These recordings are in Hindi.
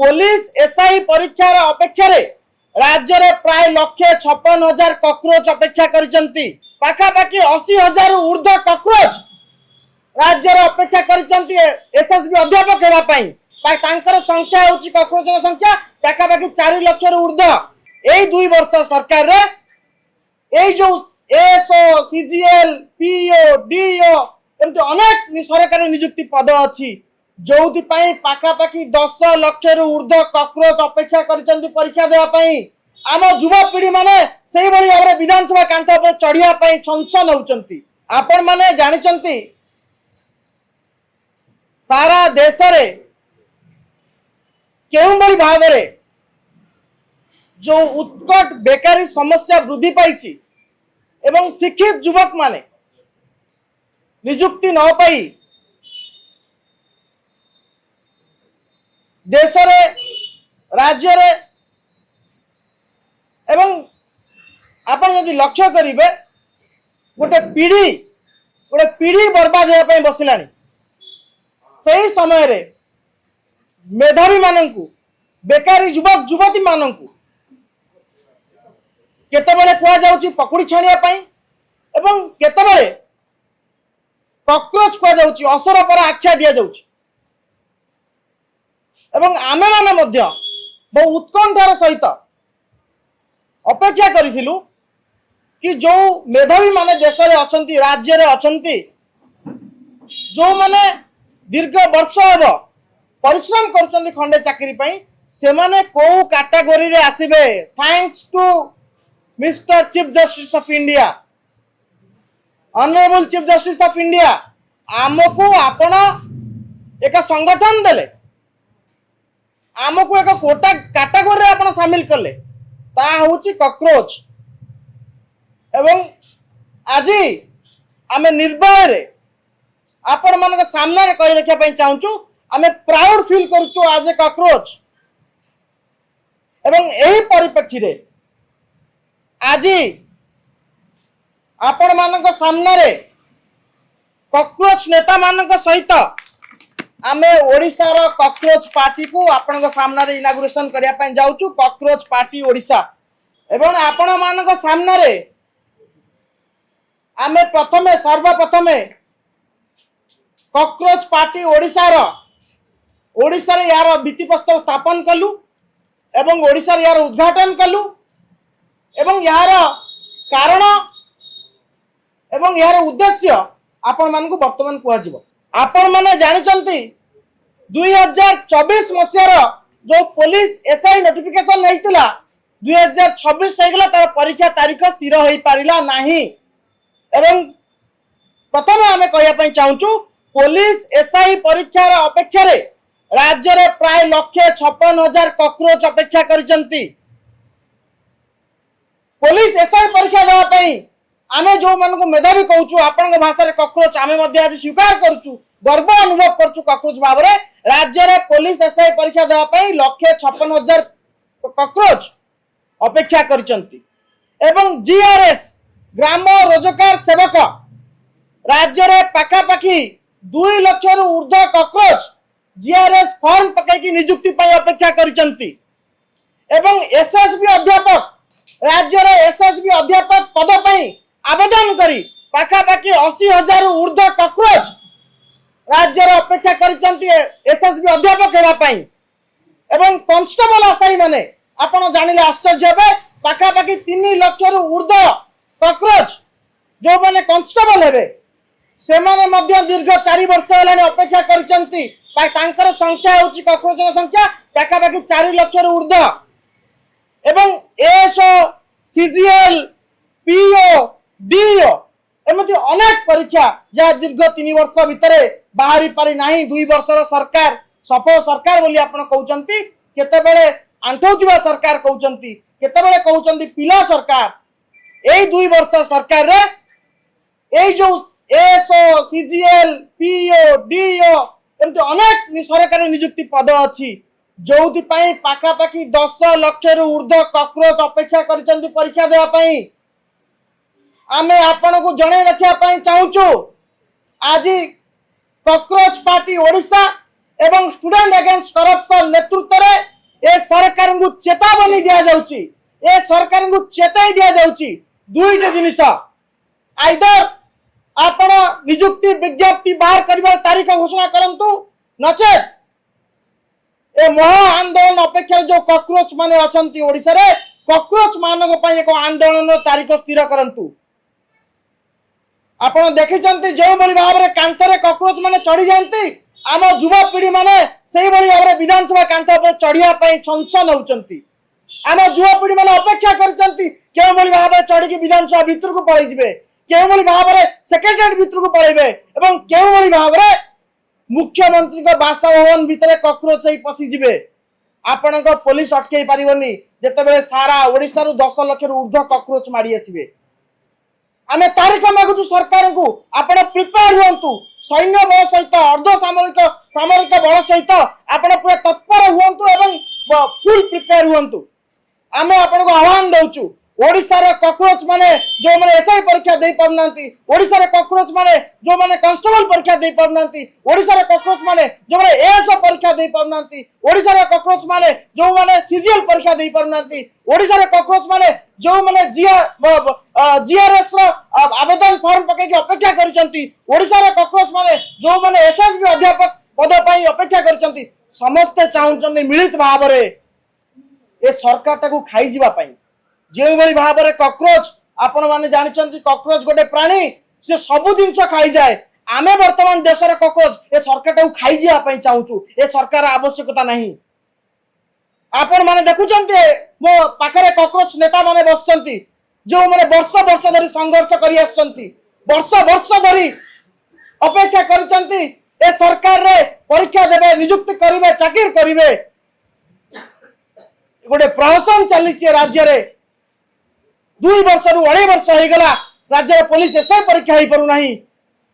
पुलिस एसआई परीक्षार अपेक्षा राज्य में प्राय 1,56,000 कॉकरोच अपेक्षा करिसंती। पाखापाखि 80,000 ऊर्ध्व कॉकरोच राज्य अपेक्षा करिसंती एसएसबी अध्यापक हेबा पई। तांकर संख्या होची कॉकरोच संख्या पाखापाखि 4 लाख ऊर्ध्व। एई 2 वर्ष सरकार रे एई जो एसओ सीजीएल पीओ डीओ एमती अनेक सरकारी नियुक्ति पद अच्छी जो पाखापाखि 10 लाख ऊर्ध्व कॉकरोच अपेक्षा करिसंती परीक्षा देवा पई। आम युवापीढ़ी माने सेही भली भाबरे विधानसभा कांथ पर चढ़िया पई छंछन होउचंती। आपण माने जानिचंती सारा देश रे केउं भली भाबरे जो उत्कट बेकारी समस्या वृद्धि पाइछि एवं शिक्षित युवक माने नियुक्ति न पाई देश रे राज्य रे एवं आपण यदि लक्ष्य करिवे गोटे पीढ़ी बर्बाद होया पई बसिलानी। सही समय रे मेधावी माननकु बेकारी युवक युवती माननकु केतेबेले कुआ जाउची पकुड़ी छाणिया पई एवं केतेबेले कॉकरोच कुआ जाउची असर पर आख्या दिया जाउची। एवं आमे माने मध्य बहु उत्कंठार सहित अपेक्षा करिथिलु कि जो मेधावी माने देश रे अछंती राज्य रे अछंती जो माने दीर्घ वर्ष अब परिश्रम करछंती खंडे चाकरी पई से माने को कैटेगरी रे आसीबे। Thanks to Mr chief justice of India honourable chief justice of India आमको आपण एक संगठन देले आमको एक कोटा कैटेगरी रे आपण शामिल करले ता होची कॉकरोच। एवं आज आमे निर्भय रे आपण मानक सामने रे कहि रखिया पई चाहूचु आमे प्राउड फील करचु आज ए कॉकरोच। एवं एही परिप्रेक्षी रे आज आपण मानक सामने रे कॉकरोच नेता मानक सहित आमे ओडिसा रो कॉकरोच पार्टी को आपण सामने रे इनागुरेशन करिया पई जाउचु कॉकरोच पार्टी ओडिसा। एवं आपण मानक सामने रे आमे प्रथमे सर्वप्रथमे कॉकरोच पार्टी ओडिसा रे यार भित्तिप्रस्तर स्थापन कलु एवं ओडिसा रे यार उद्घाटन कलु एवं यार कारण एवं यार उद्देश्य आपण मानकु वर्तमान कुआ जिवो। आपण माने जानिचंती 2024 मसियार जो पुलिस एसआई नोटिफिकेशन हेइतिला 2026 हेगला तार परीक्षा तारीख स्थिर होई पारिला नाही। एवं प्रथम आमे कहिया पई चाहूचु पुलिस एसआई परीक्षार अपेक्षा रे राज्य रे प्राय 1,56,000 कॉकरोच अपेक्षा करिसंती। पुलिस एसआई परीक्षा देवा पई आमे जो मानको मेधावी कहूचु आपण भाषा रे कॉकरोच आमे मध्ये आज स्वीकार करचु गर्व अनुभव करचु कॉकरोच भाबरे राज्य रे पुलिस एसआई परीक्षा देवा पई 1,56,000 कॉकरोच अपेक्षा करिसंती। एवं जीआरएस ग्राम रोजगार सेवक राज्य रे पाखापाखि 2 लाख ऊर्ध्व कॉकरोच जीआरएस फॉर्म पकई नियुक्ति पई अपेक्षा करिसंती। एवं एसएसबी अध्यापक राज्य रे एसएसबी अध्यापक पद पई आवेदन करी पाखापाखि 80,000 ऊर्ध्व कॉकरोच राज्य रे अपेक्षा करिसंती एसएसबी अध्यापक हेबा पई। एवं कांस्टेबल आसाई माने आपण जानिले आश्चर्य हेबे पाखापाखि 3 लाख ऊर्ध्व कॉकरोच जो माने कांस्टेबल हेबे से माने मध्य दीर्घ 4 वर्ष हेलाने अपेक्षा करिसंती। तांकर संख्या होची कॉकरोच संख्या पाखापाखि 4 लाख ऊर्ध्व। एवं एसओ सीजीएल पीओ डीओ एमती अनेक परीक्षा जहाँ दीर्घ 3 वर्ष भितरे बाहरी पारि नाही। 2 वर्षर सरकार सफल सरकार बोली आपण कहउचंती केतेबेले आंठौतिबा सरकार कहउचंती केतेबेले कहउचंती पिला सरकार। एई 2 वर्ष सरकार रे एई जो एसओ सीजीएल पीओ डीओ एमती अनेक सरकारी नियुक्ति पद अच्छी जो पाखापाखि 10 लाख ऊर्ध्व कॉकरोच अपेक्षा करिसंती परीक्षा देवा पई। आमे आपण को जणे रखिया पई चाहूचु आज कॉकरोच पार्टी ओडिशा एवं स्टूडेंट अगेंस्ट करप्शन नेतृत्व रे सरकार को चेतावनी दिया जाउची ए सरकार को चेताई दिया जाउची दुईटा जिनिस आइदर आपण नियुक्ति विज्ञप्ति बाहर करबा तारीख घोषणा करंतु नचेत ए महा आंदोलन अपेक्षा जो कॉकरोच माने अछंती ओडिसा रे कॉकरोच मानक पई एक आंदोलन तारीख स्थिर करंतु आपण देखिचंती जो बली भाव रे कांथरे कॉकरोच माने चढ़ी जानती आम युवा पीढ़ी माने सेही बली भाव रे विधानसभा कांथ पर चढ़िया पई छंछन होचंती आम युवा पीढ़ी माने अपेक्षा करचंती केउ बली भाव रे चढ़ी के विधानसभा भीतर को पळै जिवे केउ बली भाव रे सेक्रेटरीट भीतर को पळैबे एवं केउ बली भाव रे मुख्यमंत्री को बासभवन भितर कॉकरोच पशि जिवे आपण पुलिस अटकई पारिबनी जेतेबेले सारा ओडिसा रु 10 लाख रु ऊर्ध्व कॉकरोच मारी आसीबे आमे तारीख मागुछु सरकार को आपण प्रिपेयर हुंतु सैन्य बल सहित अर्ध सामरिक बल सहित आपण पूरा तत्पर हुंतु एवं फुल प्रिपेयर हुंतु आमे आपण को आह्वान दउछु ओडिसा रे कॉकरोच माने जो माने एसआई परीक्षा दे पारनांती ओडिसा रे कॉकरोच माने जो माने कांस्टेबल परीक्षा दे पारनांती ओडिसा रे कॉकरोच माने जो माने एएसओ परीक्षा दे पारनांती ओडिसा रे कॉकरोच माने जो माने सीजीएल परीक्षा दे पारनांती ओडिसा रे कॉकरोच माने जो माने जीआरएस रो आवेदन फॉर्म पके के अपेक्षा करिसंती ओडिसा रे कॉकरोच माने जो माने एसएसबी अध्यापक पद पई अपेक्षा करिसंती समस्त चाहुचंती मिलित भाव रे ए सरकार टाकू खाई जिबा पई जो भाई भाव में कॉकरोच आपण माने जानिचंती कॉकरोच गोटे प्राणी से सब जिनस खाई जाए आमे वर्तमान देश रे कॉकरोच ए सरकार टाकू खाई जिया पई चाहूचु ए सरकार आवश्यकता नहीं आपण माने देखुचंती मो पाखरे कॉकरोच नेता माने बसचंती जो माने वर्ष वर्ष धरी संघर्ष करी आछंती वर्ष धरी अपेक्षा करचंती ए सरकार रे परीक्षा देबे नियुक्ति करिवे चाकिर करिवे गोटे प्रहसन चली राज्य रे 2 वर्ष रु 2.5 वर्ष हो गला राज्य पुलिस एसआई परीक्षा हो पारु नहीं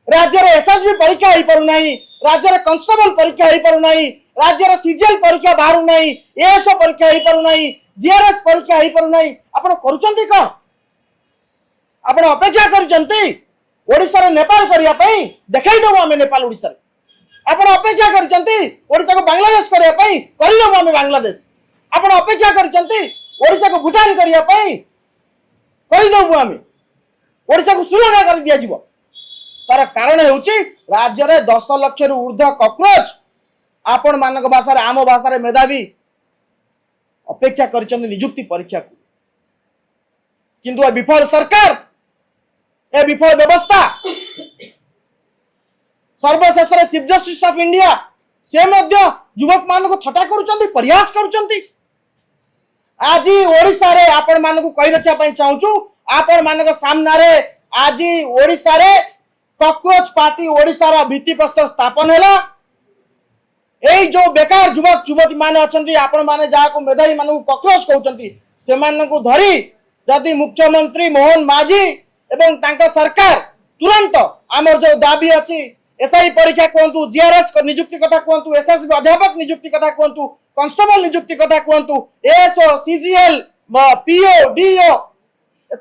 राज्य एसएसबी परीक्षा हो पारु नहीं राज्य कांस्टेबल परीक्षा हो पारु नहीं राज्य सीजीएल परीक्षा बाहर नहीं एएसओ परीक्षा हो पारु नहीं जीआरएस परीक्षा हो पारु नहीं आपण करूचंती कोन आपण अपेक्षा करचंती ओडिसा रे नेपाल करिया पई देखाई देबो हमें नेपाल ओडिसा रे आपण अपेक्षा करचंती ओडिसा को बांग्लादेश करिया पई करि देबो हमें बांग्लादेश आपण अपेक्षा करचंती ओडिसा को भूटान करिया पई कहीदेबू आम ओडिशा को सुलगा कर दिया जीवो तार कारण हेउची राज्य रे 10 लाख रु ऊर्ध्व कॉकरोच आपण मानक भाषा रे आम भाषा रे मेधावी अपेक्षा करचंदी नियुक्ति परीक्षा को किंतु विफल सरकार ए विफल व्यवस्था सर्वशेष रे चीफ जस्टिस ऑफ इंडिया से मध्य युवक मान को थटा करूचंदी प्रयास करूचंदी आज ओडिसा रे आपण मान को कहि रखिया पई चाहूचु आपण मान को सामना रे आज ओडिसा रे कॉकरोच पार्टी ओडिसा रा भित्ति प्रस्तर स्थापन हैला एई जो बेकार युवक युवती माने अछंती आपण माने जा को मेधावी मान को कॉकरोच कहउचंती से मान को धरी यदि मुख्यमंत्री मोहन माझी एवं तांका सरकार तुरंत हमर जो दाबी अछि एसआई परीक्षा कहतु जीआरएस नियुक्ति कथा कहतु एसएसबी अध्यापक नियुक्ति कथा कहतु कांस्टेबल नियुक्ति कथा कहतु एएसओ सीजीएल पीओ डीओ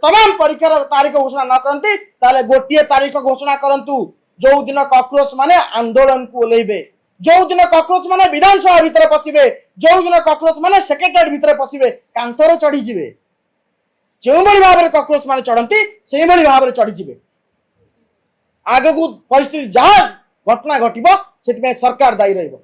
तमाम परीक्षार तारीख घोषणा न करती ताले गोटे तारीख घोषणा करंतु जो दिन कॉकरोच माने आंदोलन को ओलेबे जो दिन कॉकरोच माने विधानसभा भीतर पसिबे जो दिन कॉकरोच माने सेक्रेटरीट भीतर पसिबे कांथर चढ़ी जिवे जो बड़ी भाव में कॉकरोच माने चढ़ती से बड़ी भाव में चढ़ी जिवे आगु परिस्थिति जहाँ घटना घटिबो सेति सरकार दायी रहिबो।